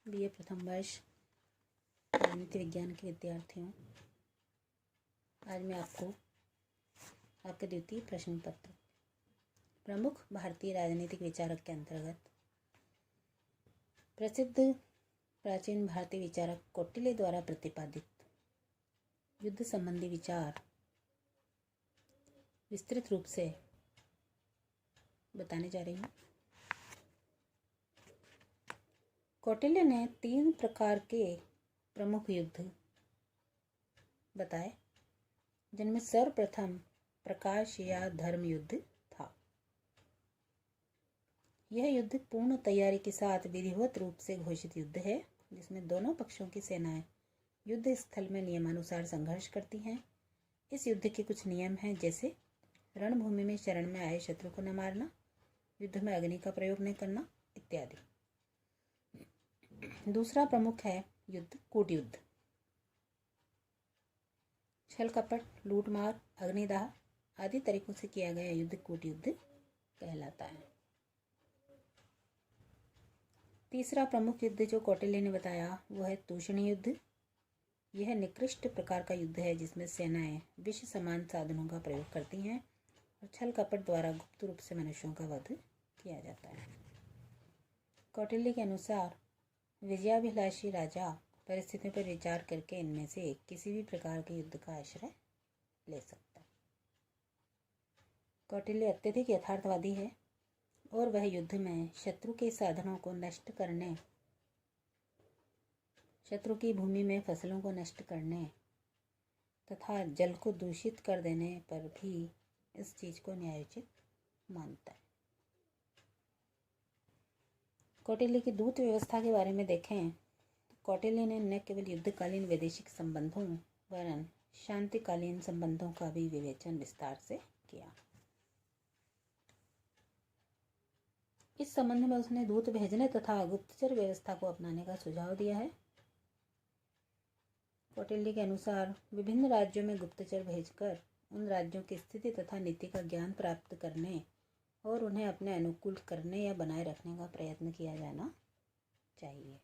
BA प्रथम वर्ष राजनीति विज्ञान के विद्यार्थियों, आज मैं आपके द्वितीय प्रश्न पत्र प्रमुख भारतीय राजनीतिक विचारक के अंतर्गत प्रसिद्ध प्राचीन भारतीय विचारक कौटिल्य द्वारा प्रतिपादित युद्ध संबंधी विचार विस्तृत रूप से बताने जा रही हूँ। कौटिल्य ने 3 प्रकार के प्रमुख युद्ध बताए, जिनमें सर्वप्रथम प्रकाश या धर्म युद्ध था। यह युद्ध पूर्ण तैयारी के साथ विधिवत रूप से घोषित युद्ध है, जिसमें दोनों पक्षों की सेनाएं युद्ध स्थल में नियमानुसार संघर्ष करती हैं। इस युद्ध के कुछ नियम हैं, जैसे रणभूमि में शरण में आए शत्रु को न मारना, युद्ध में अग्नि का प्रयोग न करना इत्यादि। दूसरा प्रमुख है युद्ध कूटयुद्ध। छल कपट, लूटमार, अग्निदाह आदि तरीकों से किया गया युद्ध कूटयुद्ध कहलाता है। तीसरा प्रमुख युद्ध जो कौटिल्य ने बताया वो है तूषणी युद्ध। यह निकृष्ट प्रकार का युद्ध है, जिसमें सेनाएं विष समान साधनों का प्रयोग करती हैं और छल कपट द्वारा गुप्त रूप से मनुष्यों का वध किया जाता है। कौटिल्य के अनुसार विजयाभिलाषी राजा परिस्थितियों पर विचार करके इनमें से किसी भी प्रकार के युद्ध का आश्रय ले सकता है। कौटिल्य अत्यधिक यथार्थवादी है और वह युद्ध में शत्रु के साधनों को नष्ट करने, शत्रु की भूमि में फसलों को नष्ट करने तथा जल को दूषित कर देने पर भी इस चीज को न्यायोचित मानता है। कौटिल्य की दूत व्यवस्था के बारे में देखें तो कौटिल्य ने न केवल युद्धकालीन वैदेशिक संबंधों वरन शांतिकालीन संबंधों का भी विवेचन विस्तार से किया। इस संबंध में उसने दूत भेजने तथा गुप्तचर व्यवस्था को अपनाने का सुझाव दिया है। कौटिल्य के अनुसार विभिन्न राज्यों में गुप्तचर भेजकर उन राज्यों की स्थिति तथा नीति का ज्ञान प्राप्त करने और उन्हें अपने अनुकूल करने या बनाए रखने का प्रयत्न किया जाना चाहिए।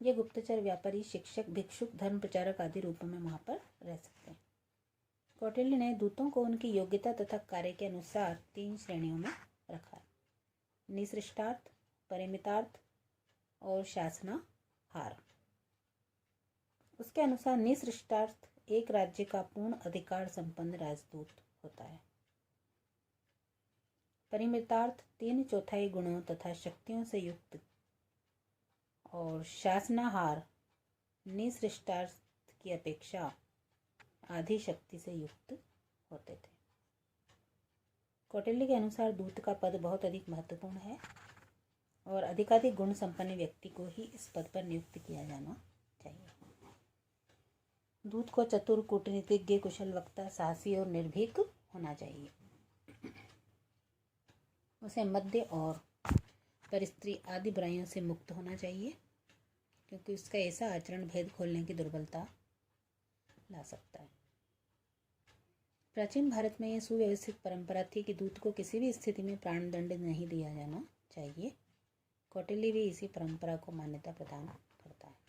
ये गुप्तचर व्यापारी, शिक्षक, भिक्षुक, धर्म प्रचारक आदि रूपों में वहां पर रह सकते हैं। कौटिल्य ने दूतों को उनकी योग्यता तथा कार्य के अनुसार 3 श्रेणियों में रखा: निसृष्टार्थ, परिमितार्थ और शासनाहार। उसके अनुसार निसृष्टार्थ एक राज्य का पूर्ण अधिकार संपन्न राजदूत होता है। परिमितार्थ 3/4 गुणों तथा शक्तियों से युक्त और शासनाहार निसृष्टार्थ की अपेक्षा आधी शक्ति से युक्त होते थे। कौटिल्य के अनुसार दूत का पद बहुत अधिक महत्वपूर्ण है और अधिकाधिक गुण संपन्न व्यक्ति को ही इस पद पर नियुक्त किया जाना चाहिए। दूत को चतुर, कूटनीतिज्ञ, कुशल वक्ता, साहसी और निर्भीक होना चाहिए। उसे मद्य और परिस्त्री आदि बुराइयों से मुक्त होना चाहिए, क्योंकि उसका ऐसा आचरण भेद खोलने की दुर्बलता ला सकता है। प्राचीन भारत में यह सुव्यवस्थित परंपरा थी कि दूत को किसी भी स्थिति में प्राणदंड नहीं दिया जाना चाहिए। कौटिल्य भी इसी परंपरा को मान्यता प्रदान करता है।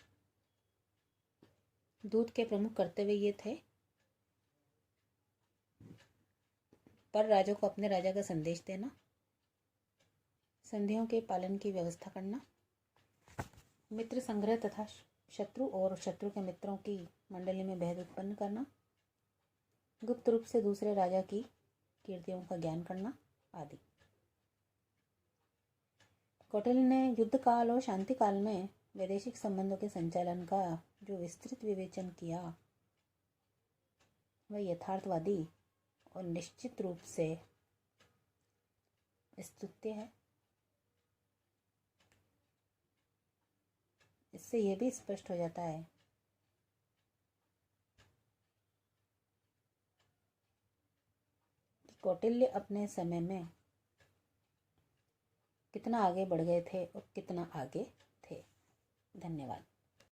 दूत के प्रमुख कर्तव्य ये थे: पर राजा को अपने राजा का संदेश देना, संधियों के पालन की व्यवस्था करना, मित्र संग्रह तथा शत्रु और शत्रु के मित्रों की मंडली में भेद उत्पन्न करना, गुप्त रूप से दूसरे राजा की कीर्तियों का ज्ञान करना आदि। कौटिल्य ने युद्ध काल और शांति काल में वैदेशिक संबंधों के संचालन का जो विस्तृत विवेचन किया वह यथार्थवादी और निश्चित रूप से स्तुत्य है। इससे यह भी स्पष्ट हो जाता है कि कौटिल्य अपने समय में कितना आगे बढ़ गए थे और कितना आगे थे। धन्यवाद।